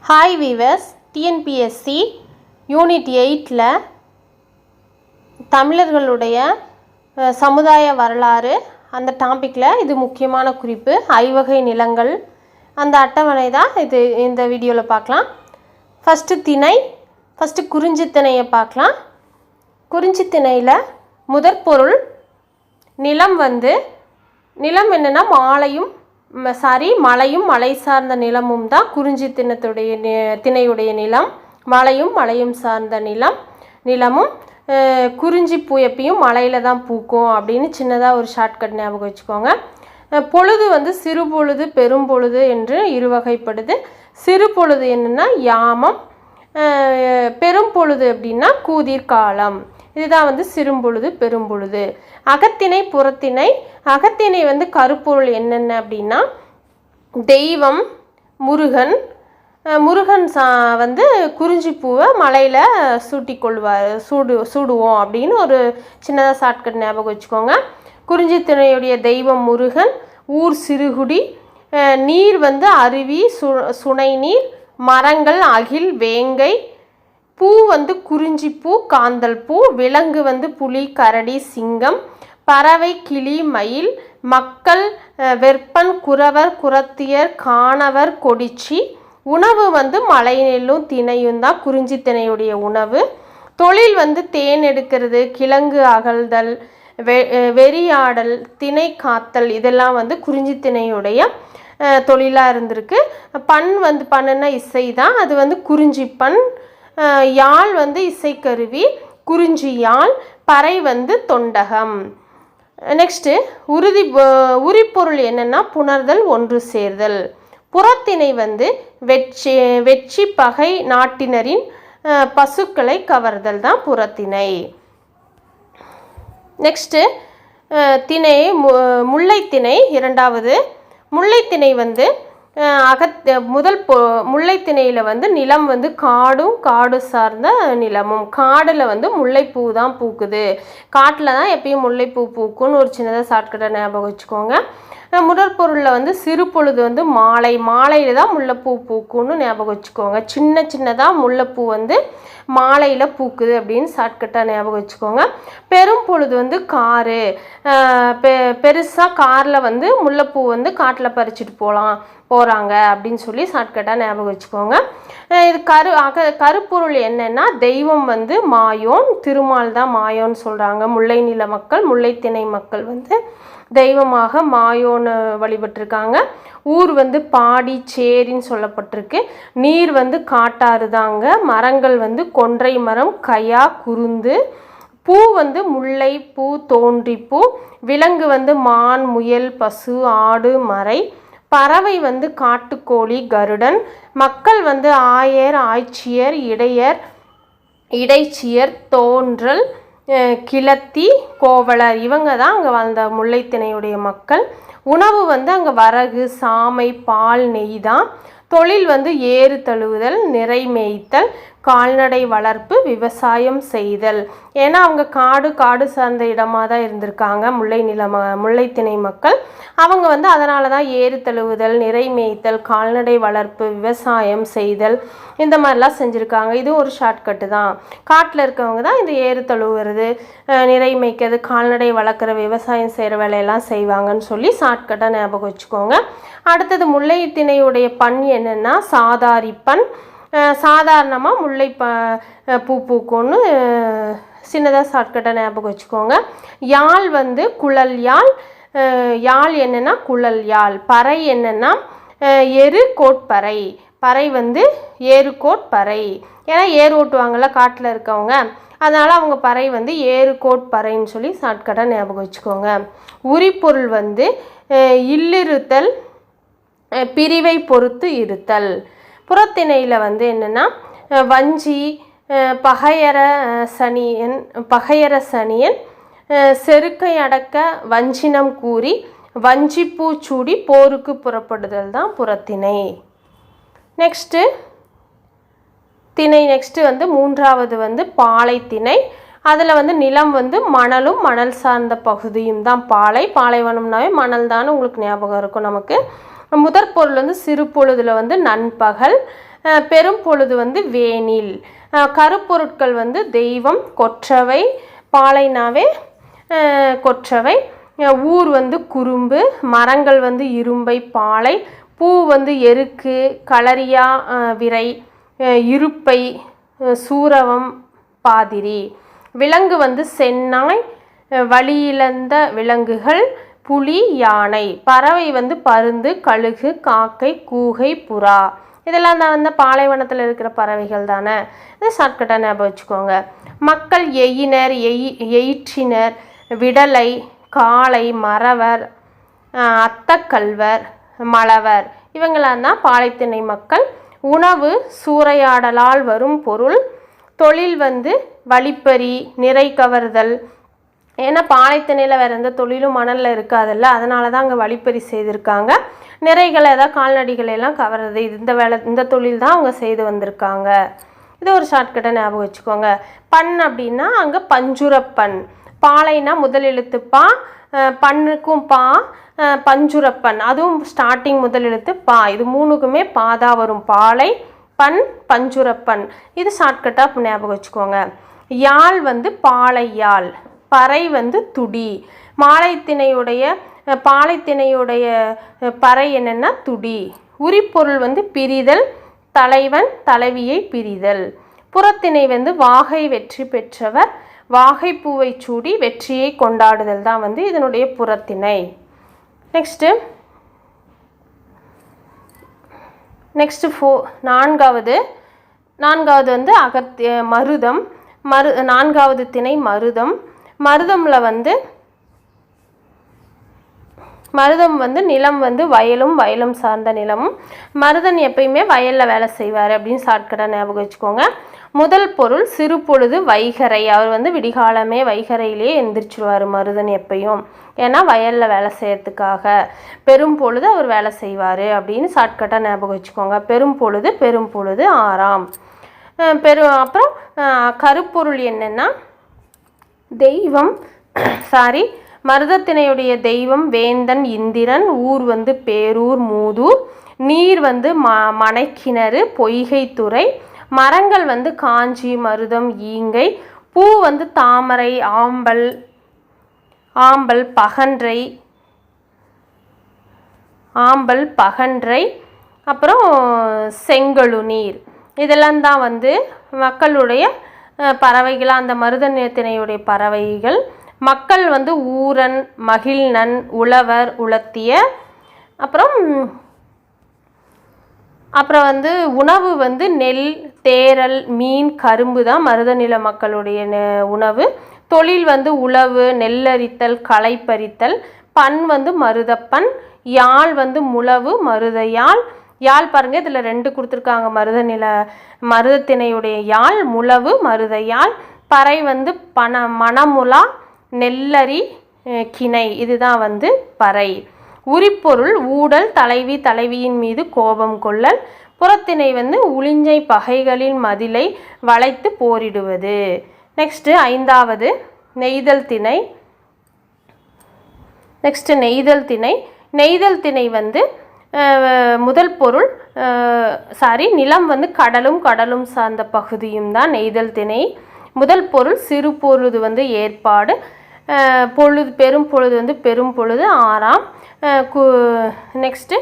Hi viewers, TNPSC unit 8ல் தமிழர்களுடைய சமுதாய வரலாறு அந்த டாப்பிக்கில் இது முக்கியமான குறிப்பு. ஐவகை நிலங்கள் அந்த அட்டவணை தான் இது இந்த வீடியோவில் பார்க்கலாம். ஃபஸ்ட்டு குறிஞ்சி திணையை பார்க்கலாம். குறிஞ்சி திணையில் முதற்பொருள் நிலம் என்னென்னா மலையும் மலை சார்ந்த நிலமும் தான் குறிஞ்சி திணையுடைய நிலம். மலையும் சார்ந்த நிலமும் குறிஞ்சி பூ எப்பயும் மலையில் தான் பூக்கும் அப்படின்னு சின்னதாக ஒரு ஷார்ட்கட் ஞாபகம் வச்சுக்கோங்க. பொழுது சிறு பொழுது பெரும்பொழுது என்று இருவகைப்படுது. சிறு பொழுது என்னென்னா யாமம், பெரும்பொழுது அப்படின்னா கூதிர்காலம். இதுதான் சிறும்பொழுது பெரும்பொழுது. அகத்திணை புறத்திணை. அகத்திணை கருப்பொருள் என்னென்ன அப்படின்னா தெய்வம் முருகன் குறிஞ்சி பூவை மலையில் சூடுவோம் அப்படின்னு ஒரு சின்னதாக ஷார்ட்கட் ஞாபகம் வச்சுக்கோங்க. குறிஞ்சி திணையுடைய தெய்வம் முருகன். ஊர் சிறுகுடி. நீர் அருவி, சுனை நீர். மரங்கள் அகில், வேங்கை. பூ குறிஞ்சி பூ, காந்தல் பூ. விலங்கு புலி, கரடி, சிங்கம். பறவை கிளி, மயில். மக்கள் வெற்பன், குறவர், குறத்தியர், காணவர், கொடிச்சி. உணவு மலை நெல்லும் திணையும் தான் குறிஞ்சி திணையுடைய உணவு. தொழில் தேன் எடுக்கிறது, கிழங்கு அகழ்தல், வெறியாடல், திணை காத்தல். இதெல்லாம் குறிஞ்சி திணையுடைய தொழிலாக இருந்திருக்கு. பண்ணுன்னா இசை தான், அது குறிஞ்சி பண். யாழ் இசைக்கருவி, குறிஞ்சி யாழ். பறை தொண்டகம். நெக்ஸ்ட்டு உரிப்பொருள் என்னென்னா புணர்தல், ஒன்று சேர்தல். புறத்திணை வெற்றி பகை நாட்டினரின் பசுக்களை கவர்தல் தான் புறத்திணை. நெக்ஸ்ட்டு திணை முல்லைத்திணை. இரண்டாவது முல்லைத்திணை முல்லைத்திணையில் நிலம் காடு சார்ந்த நிலமும். காடில் முல்லைப்பூ தான் பூக்குது. காட்டில் தான் எப்பயும் முல்லைப்பூ பூக்குன்னு ஒரு சின்னதாக ஷார்ட்கட்டை ஞாபகம் வச்சுக்கோங்க. முதற்பொருளில் சிறு பொழுது மாலையில் தான் முல்லைப்பூ பூக்குன்னு ஞாபகம் வச்சுக்கோங்க. சின்னதாக முல்லைப்பூ மாலையில் பூக்குது அப்படின்னு ஷார்ட்கட்டாக ஞாபகம் வச்சுக்கோங்க. பெரும் பொழுது காரு. பெருசாக காரில் முல்லைப்பூ காட்டில் பறிச்சுட்டு போகிறாங்க அப்படின்னு சொல்லி ஷார்ட்கட்டாக ஞாபகம் வச்சுக்கோங்க. இது கருப்பொருள் என்னென்னா தெய்வம் மாயோன், திருமால் தான் மாயோன்னு சொல்கிறாங்க. முல்லை நில மக்கள், முல்லைத்திணை மக்கள் தெய்வமாக மாயோன்னு வழிபட்டிருக்காங்க. ஊர் பாடி சேரின்னு சொல்லப்பட்டிருக்கு. நீர் காட்டாறு தாங்க. மரங்கள் கொன்றை மரம், கயா, குருந்து. பூ முல்லை பூ, தோன்றிப்பூ. விலங்கு மான், முயல், பசு, ஆடு, மறை. பறவை காட்டுக்கோழி, கருடன். மக்கள் ஆயர், ஆய்ச்சியர், இடைச்சியர், தோன்றல், கிளத்தி, கோவலர். இவங்க தான் அங்கே வாழ்ந்த முல்லைத்திணையுடைய மக்கள். உணவு அங்கே வரகு, சாமை, பால், நெய் தான். தொழில் ஏறு தழுவுதல், நிறை மேய்த்தல், கால்நடை வளர்ப்பு, விவசாயம் செய்தல். ஏன்னா அவங்க காடு சார்ந்த இடமாக தான் இருந்திருக்காங்க முல்லைத்திணை மக்கள். அவங்க அதனால தான் ஏறு தழுவுதல், நிறை மேய்த்தல், கால்நடை வளர்ப்பு, விவசாயம் செய்தல் இந்த மாதிரிலாம் செஞ்சுருக்காங்க. இது ஒரு ஷார்ட்கட்டு தான். காட்டில் இருக்கவங்க தான் இந்த ஏறு தழுவுறது, நிறை மேய்க்கிறது, கால்நடை வளர்க்குற, விவசாயம் செய்கிற வேலையெல்லாம் செய்வாங்கன்னு சொல்லி ஷார்ட்கட்டாக ஞாபகம் வச்சுக்கோங்க. அடுத்தது முல்லைத்திணையுடைய பண் என்னென்னா சாதாரி பண். சாதாரணமாக முல்லை பூ பூக்கும்னு சின்னதாக ஷார்ட்கட்டாக ஞாபகம் வச்சுக்கோங்க. யாழ் குழல் யாழ். யாழ் என்னென்னா குழல் யாழ். பறை என்னென்னா எரு கோட்பறை. பறை ஏறு கோட்பறை. ஏன்னா ஏறு ஓட்டுவாங்கள்ல காட்டில் இருக்கவங்க, அதனால் அவங்க பறை ஏறு கோட்பறைன்னு சொல்லி ஷார்ட்கட்டாக ஞாபகம் வச்சுக்கோங்க. உரிப்பொருள் இல்லிருத்தல், பிரிவை பொறுத்து இருத்தல். புறத்திணையில் என்னென்னா வஞ்சி, பகையர சனியன், செருக்கை அடக்க வஞ்சினம் கூறி, வஞ்சிப்பூ சூடி போருக்கு புறப்படுதல் தான் புறத்திணை. நெக்ஸ்ட்டு மூன்றாவது பாலைத்திணை. அதில் நிலம் மணலும் மணல் சார்ந்த பகுதியும் தான் பாலைவனம்னாவே மணல் தான் உங்களுக்கு ஞாபகம் இருக்கும். நமக்கு முதற்பொருள் சிறு பொழுதில் நண்பகல். பெரும் பொழுது வந்து வேனில். கருப்பொருட்கள் வந்து தெய்வம், கொற்றவை, பாலைனாவே கொற்றவை, ஊர் வந்து குறும்பு, மரங்கள் வந்து இரும்பை பாலை, பூ வந்து எருக்கு, களரியா விரை, இருப்பை சூரவம் பாதிரி, விலங்கு வந்து செந்நாய், வழியிழந்த விலங்குகள் புலி யானை, பறவை வந்து பருந்து, கழுகு, காக்கை, கூகை, புறா. இதெல்லாம் தான் வந்து பாலைவனத்தில் இருக்கிற பறவைகள் தானே. இது ஷார்ட்கட்டாக ஞாபகம் வச்சுக்கோங்க. மக்கள் எயினர், எயிற்றினர், விடலை, காளை, மறவர், அத்தக்கல்வர், மலவர், இவங்களாம் தான் பாலைத்திணை மக்கள். உணவு சூறையாடலால் வரும் பொருள். தொழில் வந்து வழிப்பறி, நிறை கவர்தல். ஏன்னா பாலைத்திணையில் வேறு எந்த தொழிலும் மணலில் இருக்காதில்ல, அதனால தான் அங்கே வழிப்பறி செய்திருக்காங்க. நிறைகளை ஏதாவது கால்நடைகளை எல்லாம் கவர்றது, இந்த தொழில் தான் அவங்க செய்து வந்திருக்காங்க. இது ஒரு ஷார்ட்கட்டை ஞாபகம் வச்சுக்கோங்க. பண் அப்படின்னா அங்கே பஞ்சுரப்பண். பாலைனா முதல் எழுத்து பா, பண்ணுக்கும் பா, பஞ்சுரப்பன் அதுவும் ஸ்டார்டிங் முதல் எழுத்து பா. இது மூணுக்குமே பாதா வரும். பாலை, பண், பஞ்சுரப்பன். இது ஷார்ட்கட்டாக ஞாபகம் வச்சுக்கோங்க. யாழ் வந்து பாலை யாழ், பறை வந்து துடி. பாலைத்திணையுடைய பறை என்னென்னா துடி. உரிப்பொருள் வந்து பிரிதல், தலைவன் தலைவியை பிரிதல். புறத்திணை வந்து வாகை வெற்றி பெற்றவர், வாகைப்பூவை சூடி வெற்றியை கொண்டாடுதல் தான் வந்து இதனுடைய புறத்திணை. நெக்ஸ்ட்டு நான்காவது வந்து மருதம். நான்காவது திணை மருதம். மருதம் வந்து நிலம் வந்து வயலும் சார்ந்த நிலமும். மருதன் எப்பயுமே வயலில் வேலை செய்வார் அப்படின்னு ஷார்ட்கட்டாக ஞாபகம் வச்சுக்கோங்க. முதல் பொருள் சிறு பொழுது வைகரை. அவர் வந்து விடிகாலமே வைகரையிலே எந்திரிச்சிருவார் மருதன் எப்பயும், ஏன்னா வயலில் வேலை செய்யறதுக்காக. பெரும் பொழுது அவர் வேலை செய்வார் அப்படின்னு ஷார்ட்கட்டாக ஞாபகம் வச்சுக்கோங்க. பெரும் பொழுது 6ஆம். அப்புறம் கருப்பொருள் என்னென்னா தெய்வம், மருதத்திணையுடைய தெய்வம் வேந்தன் இந்திரன், ஊர் வந்து பேரூர் மூதூர், நீர் வந்து மனைக்கிணறு பொய்கை துறை, மரங்கள் வந்து காஞ்சி மருதம் ஈங்கை, பூ வந்து தாமரை ஆம்பல் பகன்றை, அப்புறம் செங்கழு நீர். இதெல்லாம் தான் வந்து மக்களுடைய பறவைகள், அந்த மருதத்திணையுடைய பறவைகள். மக்கள் வந்து ஊரன், மகிழ்நன், உழவர், உலத்திய. அப்புறம் வந்து உணவு வந்து நெல், தேரல், மீன், கரும்பு தான் மருதநில மக்களுடைய உணவு. தொழில் வந்து உழவு, நெல்லரித்தல், களை பறித்தல். பண் வந்து மருதப்பண். யாழ் வந்து முழவு, மருதயாழ். யாழ் பாருங்க, இதில் 2 கொடுத்துருக்காங்க. மருதத்திணையுடைய யாழ் முழவு, மருதயாழ். பறை வந்து மணமுலா, நெல்லரி, கிணை. இதுதான் வந்து பறை. உரிப்பொருள் ஊடல், தலைவியின் மீது கோபம் கொள்ளல். புறத்திணை வந்து உளிஞ்சை பகைகளின் மதிலை வளைத்து போரிடுவது. நெக்ஸ்ட்டு 5வது நெய்தல் திணை. நெய்தல் திணை வந்து முதல் பொருள் நிலம் வந்து கடலும் சார்ந்த பகுதியும் தான் நெய்தல் திணை. முதல் பொருள் சிறு பொழுது வந்து ஏற்பாடு. பெரும் பொழுது வந்து பெரும் பொழுது 6ஆம். நெக்ஸ்ட்டு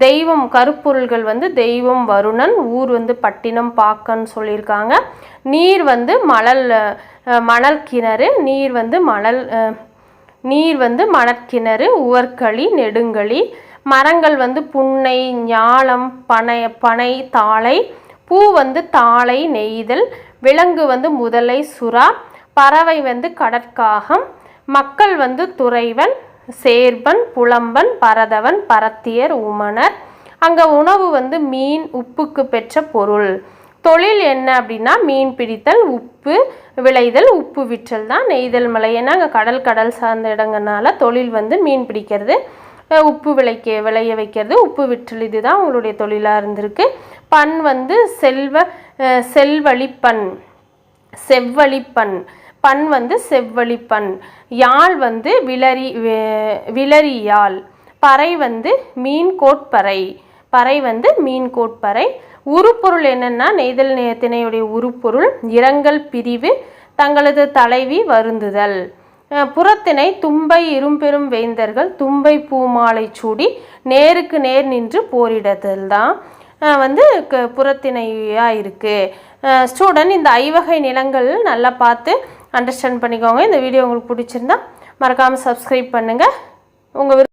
தெய்வம், கருப்பொருள்கள் வந்து தெய்வம் வருணன், ஊர் வந்து பட்டினம் பாக்கன்னு சொல்லியிருக்காங்க. நீர் வந்து மணல் கிணறு, நீர் வந்து மணற்கிணறு, உவர்களி, நெடுங்களி. மரங்கள் வந்து புன்னை, ஞாலம், பனை, தாளை. பூ வந்து தாளை, நெய்தல். விலங்கு வந்து முதலை, சுறா. பறவை வந்து கடற்காகம். மக்கள் வந்து துறைவன், சேர்பன், புலம்பன், பரதவன், பரத்தியர், உமனர். அங்கே உணவு வந்து மீன், உப்புக்கு பெற்ற பொருள். தொழில் என்ன அப்படின்னா மீன் பிடித்தல், உப்பு விளைதல், உப்பு விற்றல் தான் நெய்தல் மலை. ஏன்னா அங்கே கடல் சார்ந்த இடங்கள்னால தொழில் வந்து மீன் பிடிக்கிறது, உப்பு விளைய வைக்கிறது, உப்பு விற்றல். இதுதான் உங்களுடைய தொழிலாக இருந்திருக்கு. பண் வந்து செவ்வழிப்பண். பண் வந்து செவ்வழிப்பண். யாழ் வந்து விளரி யாழ். பறை வந்து மீன்கோட்பறை. உருப்பொருள் என்னென்னா நெய்தல் திணையுடைய உருப்பொருள் இரங்கல் பிரிவு, தங்களது தலைவி வருந்துதல். புறத்திணை தும்பை இரும்பெரும் வேந்தர்கள் தும்பை பூமாலை சூடி நேருக்கு நேர் நின்று போரிடுதல் தான் புறத்திணையாக இருக்குது. ஸ்டூடெண்ட் இந்த ஐவகை நிலங்கள் நல்லா பார்த்து அண்டர்ஸ்டாண்ட் பண்ணிக்கோங்க. இந்த வீடியோ உங்களுக்கு பிடிச்சிருந்தா மறக்காமல் சப்ஸ்கிரைப் பண்ணுங்கள். உங்கள்